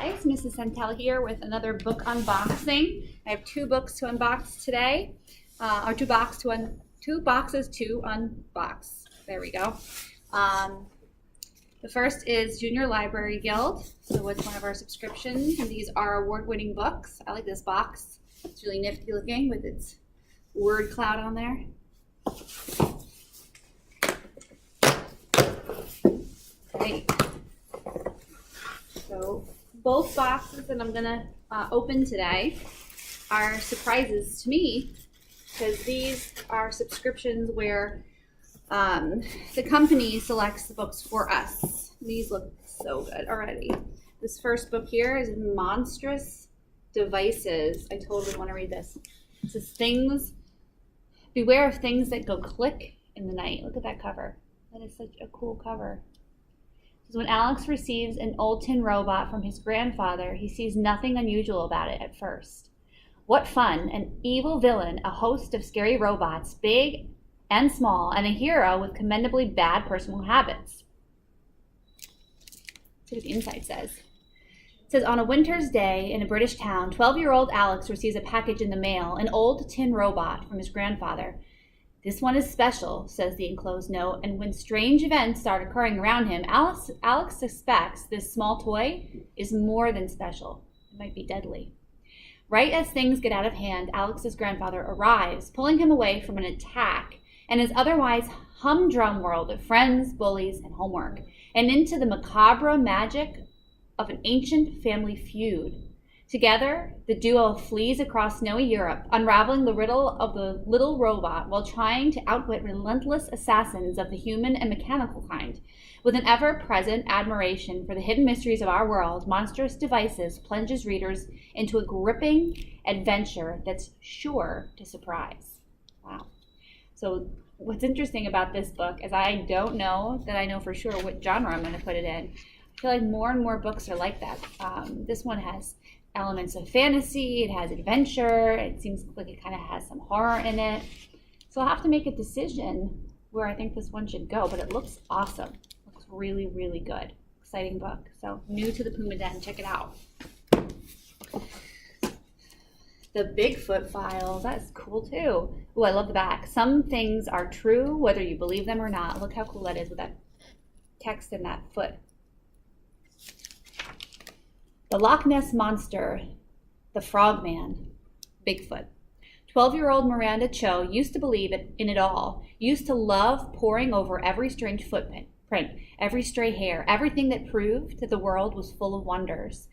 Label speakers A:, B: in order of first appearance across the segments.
A: guys, Mrs. Santel here with another book unboxing. I have two books to unbox today, two boxes to unbox. There we go. The first is Junior Library Guild, so it's one of our subscriptions, and these are award-winning books. I like this box. It's really nifty looking with its word cloud on there. Great. So both boxes that I'm gonna open today are surprises to me, because these are subscriptions where the company selects the books for us. These look so good already. This first book here is Monstrous Devices. I totally want to read this. It says, beware of things that go click in the night. Look at that cover. That is such a cool cover. When Alex receives an old tin robot from his grandfather, he sees nothing unusual about it at first. What fun, an evil villain, a host of scary robots, big and small, and a hero with commendably bad personal habits. Let's see what the inside says. It says, on a winter's day in a British town, 12-year-old Alex receives a package in the mail, an old tin robot from his grandfather. This one is special, says the enclosed note, and when strange events start occurring around him, Alex suspects this small toy is more than special. It might be deadly. Right as things get out of hand, Alex's grandfather arrives, pulling him away from an attack and his otherwise humdrum world of friends, bullies, and homework, and into the macabre magic of an ancient family feud. Together, the duo flees across snowy Europe, unraveling the riddle of the little robot while trying to outwit relentless assassins of the human and mechanical kind. With an ever-present admiration for the hidden mysteries of our world, Monstrous Devices plunges readers into a gripping adventure that's sure to surprise. Wow. So what's interesting about this book is I don't know that I know for sure what genre I'm going to put it in. I feel like more and more books are like that. This one has elements of fantasy, it has adventure, it seems like it kind of has some horror in it. So I'll have to make a decision where I think this one should go, but it looks awesome. It looks really, really good. Exciting book. So new to the Puma Den, check it out. The Bigfoot Files, that's cool too. Oh, I love the back. Some things are true, whether you believe them or not. Look how cool that is with that text and that foot. The Loch Ness Monster, the Frogman, Bigfoot. 12-year-old Miranda Cho used to believe in it all, used to love poring over every strange footprint, every stray hair, everything that proved that the world was full of wonders.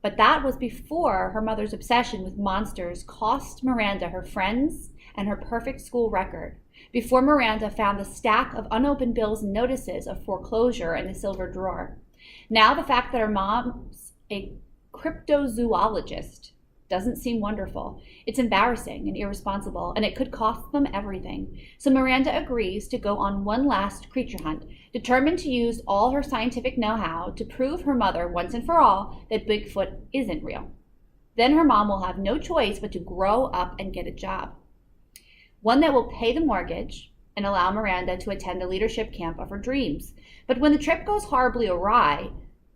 A: But that was before her mother's obsession with monsters cost Miranda her friends and her perfect school record, before Miranda found the stack of unopened bills and notices of foreclosure in the silver drawer. Now the fact that her mom's a cryptozoologist doesn't seem wonderful. It's embarrassing and irresponsible, and it could cost them everything. So Miranda agrees to go on one last creature hunt, determined to use all her scientific know-how to prove her mother once and for all that Bigfoot isn't real. Then her mom will have no choice but to grow up and get a job, one that will pay the mortgage and allow Miranda to attend the leadership camp of her dreams. But when the trip goes horribly awry,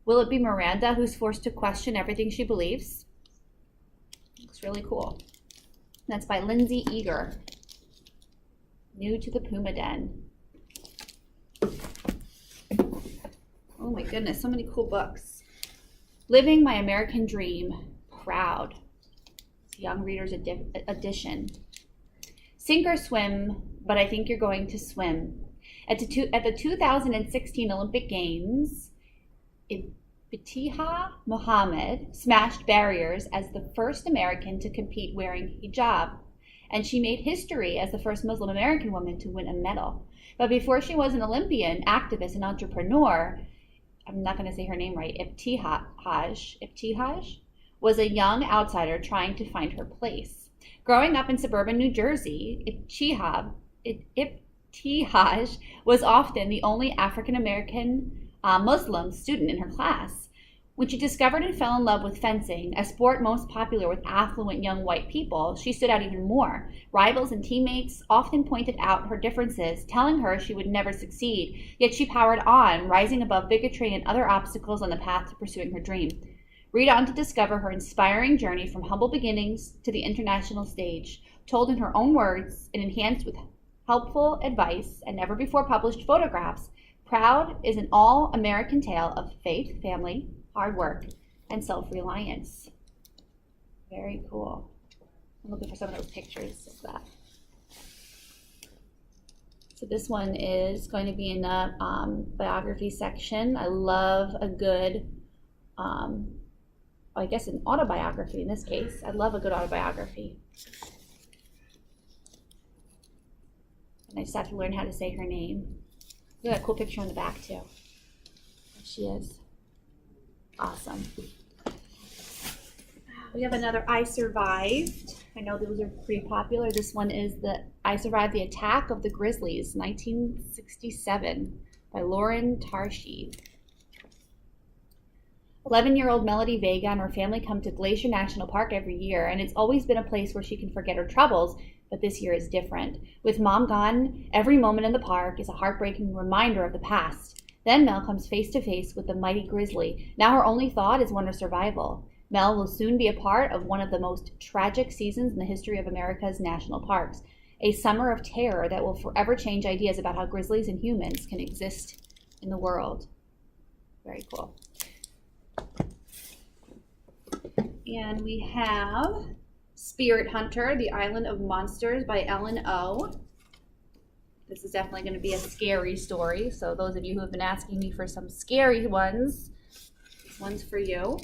A: will it be Miranda who's forced to question everything she believes? Looks really cool. That's by Lindsay Eager. New to the Puma Den. Oh my goodness, so many cool books. Living My American Dream, Proud. It's Young Readers Edition. Sink or swim, but I think you're going to swim. At the 2016 Olympic Games, Ibtihaj Mohammed smashed barriers as the first American to compete wearing hijab, and she made history as the first Muslim American woman to win a medal. But before she was an Olympian, activist, and entrepreneur, I'm not going to say her name right, Ibtihaj was a young outsider trying to find her place. Growing up in suburban New Jersey, Ibtihaj was often the only African American Muslim student in her class. When she discovered and fell in love with fencing, a sport most popular with affluent young white people, she stood out even more. Rivals and teammates often pointed out her differences, telling her she would never succeed, yet she powered on, rising above bigotry and other obstacles on the path to pursuing her dream. Read on to discover her inspiring journey from humble beginnings to the international stage, told in her own words and enhanced with helpful advice and never before published photographs. Proud is an all-American tale of faith, family, hard work, and self-reliance. Very cool. I'm looking for some of those pictures of that. So this one is going to be in the biography section. I love a good, I guess an autobiography in this case. I love a good autobiography. And I just have to learn how to say her name. Look at that cool picture on the back too. There she is. Awesome. We have another I Survived. I know those are pretty popular. This one is the I Survived the Attack of the Grizzlies, 1967, by Lauren Tarshy. 11-year-old Melody Vega and her family come to Glacier National Park every year, and it's always been a place where she can forget her troubles, but this year is different. With Mom gone, every moment in the park is a heartbreaking reminder of the past. Then Mel comes face to face with the mighty grizzly. Now her only thought is one of survival. Mel will soon be a part of one of the most tragic seasons in the history of America's national parks, a summer of terror that will forever change ideas about how grizzlies and humans can exist in the world. Very cool. And we have Spirit Hunter, The Island of Monsters by Ellen O. This is definitely going to be a scary story, so those of you who have been asking me for some scary ones, this one's for you.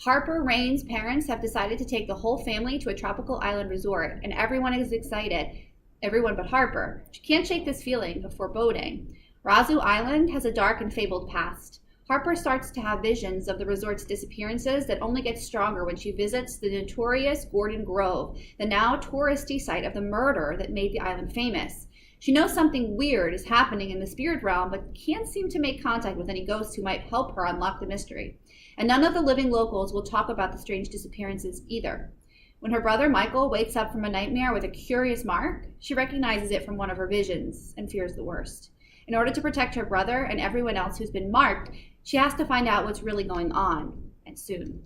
A: Harper Rain's parents have decided to take the whole family to a tropical island resort, and everyone is excited. Everyone but Harper. She can't shake this feeling of foreboding. Razoo Island has a dark and fabled past. Harper starts to have visions of the resort's disappearances that only get stronger when she visits the notorious Gordon Grove, the now touristy site of the murder that made the island famous. She knows something weird is happening in the spirit realm, but can't seem to make contact with any ghosts who might help her unlock the mystery. And none of the living locals will talk about the strange disappearances either. When her brother Michael wakes up from a nightmare with a curious mark, she recognizes it from one of her visions and fears the worst. In order to protect her brother and everyone else who's been marked, she has to find out what's really going on, and soon.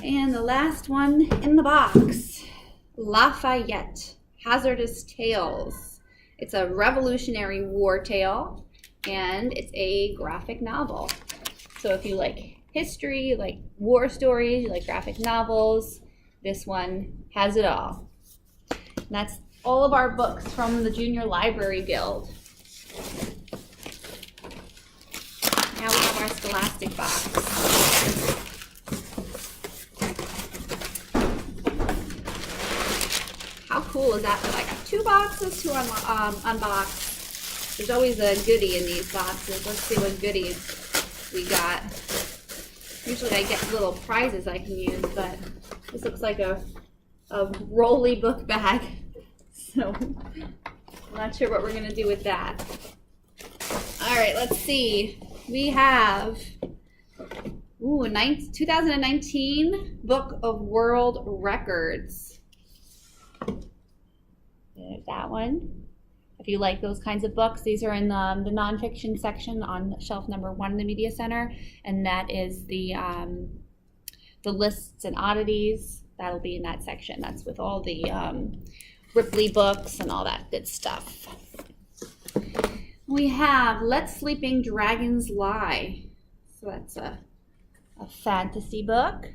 A: And the last one in the box, Lafayette, Hazardous Tales. It's a Revolutionary War tale, and it's a graphic novel. So if you like history, you like war stories, you like graphic novels, this one has it all. And that's all of our books from the Junior Library Guild. Now we have our Scholastic box. How cool is that? I got 2 boxes to unbox. There's always a goodie in these boxes. Let's see what goodies we got. Usually I get little prizes I can use, but this looks like a rolly book bag. So I'm not sure what we're going to do with that. All right, let's see. We have a 2019 Book of World Records. There's that one. If you like those kinds of books, these are in the nonfiction section on shelf number 1 in the Media Center, and that is the lists and oddities. That'll be in that section. That's with all the Ripley books and all that good stuff. We have Let Sleeping Dragons Lie. So that's a fantasy book.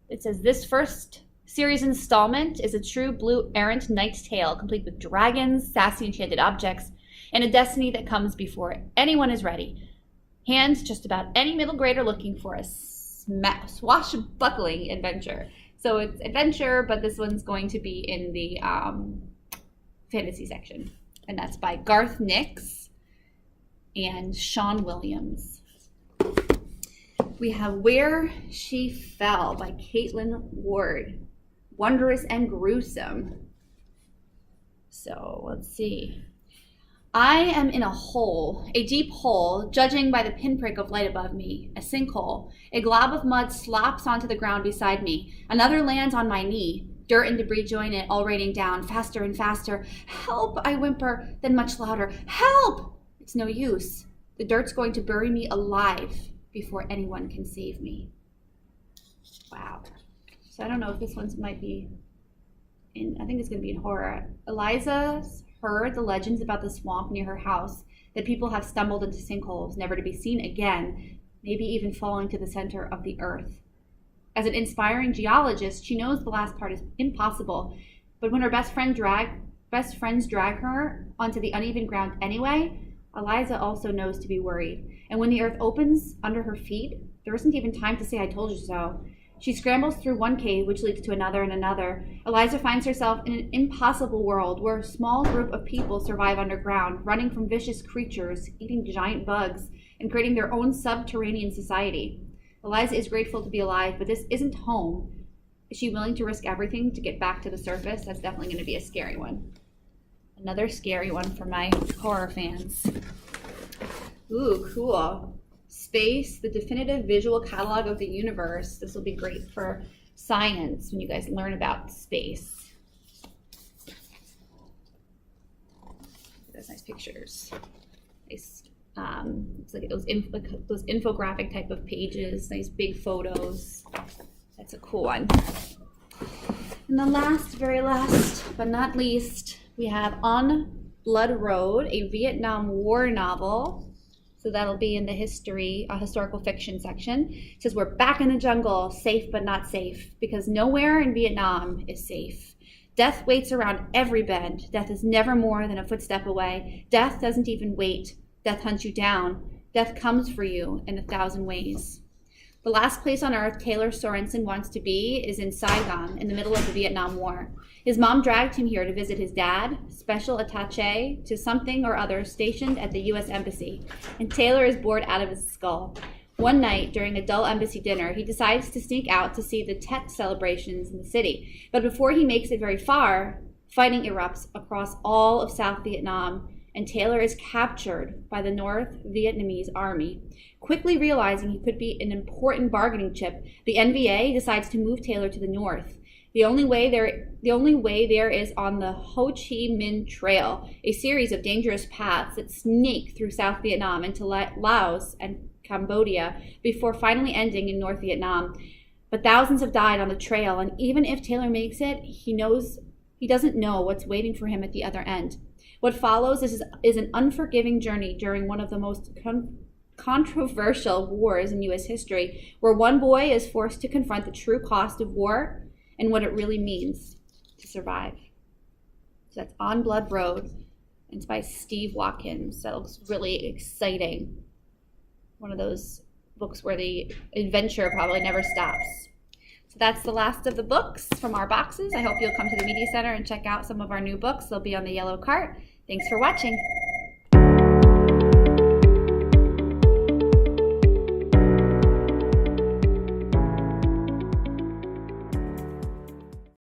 A: It says, this first series installment is a true blue errant knight's tale, complete with dragons, sassy enchanted objects, and a destiny that comes before anyone is ready. Hands just about any middle grader looking for a swashbuckling adventure. So it's adventure, but this one's going to be in the fantasy section. And that's by Garth Nix and Sean Williams. We have Where She Fell by Caitlin Ward. Wondrous and gruesome. So let's see. I am in a hole, a deep hole, judging by the pinprick of light above me, a sinkhole. A glob of mud slops onto the ground beside me. Another lands on my knee. Dirt and debris join it, all raining down, faster and faster. Help, I whimper, then much louder. Help! It's no use. The dirt's going to bury me alive before anyone can save me. Wow. So I don't know if this one might be I think it's going to be in horror. Eliza's heard the legends about the swamp near her house, that people have stumbled into sinkholes, never to be seen again, maybe even falling to the center of the earth. As an inspiring geologist, she knows the last part is impossible, but when her best friends drag her onto the uneven ground anyway, Eliza also knows to be worried. And when the earth opens under her feet, there isn't even time to say, "I told you so." She scrambles through one cave, which leads to another and another. Eliza finds herself in an impossible world where a small group of people survive underground, running from vicious creatures, eating giant bugs, and creating their own subterranean society. Eliza is grateful to be alive, but this isn't home. Is she willing to risk everything to get back to the surface? That's definitely going to be a scary one. Another scary one for my horror fans. Ooh, cool. Space, the definitive visual catalog of the universe. This will be great for science when you guys learn about space. Those nice pictures. Nice. It's like those infographic type of pages, nice big photos. That's a cool one. And the very last, but not least, we have On Blood Road, a Vietnam War novel. So that'll be in the historical fiction section. It says, we're back in the jungle, safe but not safe, because nowhere in Vietnam is safe. Death waits around every bend. Death is never more than a footstep away. Death doesn't even wait. Death hunts you down. Death comes for you in 1,000 ways. The last place on earth Taylor Sorensen wants to be is in Saigon, in the middle of the Vietnam War. His mom dragged him here to visit his dad, special attaché to something or other stationed at the U.S. Embassy, and Taylor is bored out of his skull. One night, during a dull embassy dinner, he decides to sneak out to see the Tet celebrations in the city. But before he makes it very far, fighting erupts across all of South Vietnam, and Taylor is captured by the North Vietnamese army. Quickly realizing he could be an important bargaining chip, the NVA decides to move Taylor to the north. The only way there is on the Ho Chi Minh Trail, a series of dangerous paths that snake through South Vietnam into Laos and Cambodia before finally ending in North Vietnam. But thousands have died on the trail, and even if Taylor makes it, he doesn't know what's waiting for him at the other end. What follows is an unforgiving journey during one of the most controversial wars in U.S. history, where one boy is forced to confront the true cost of war and what it really means to survive. So that's On Blood Road, and it's by Steve Watkins. That looks really exciting. One of those books where the adventure probably never stops. So that's the last of the books from our boxes. I hope you'll come to the Media Center and check out some of our new books. They'll be on the yellow cart. Thanks for watching.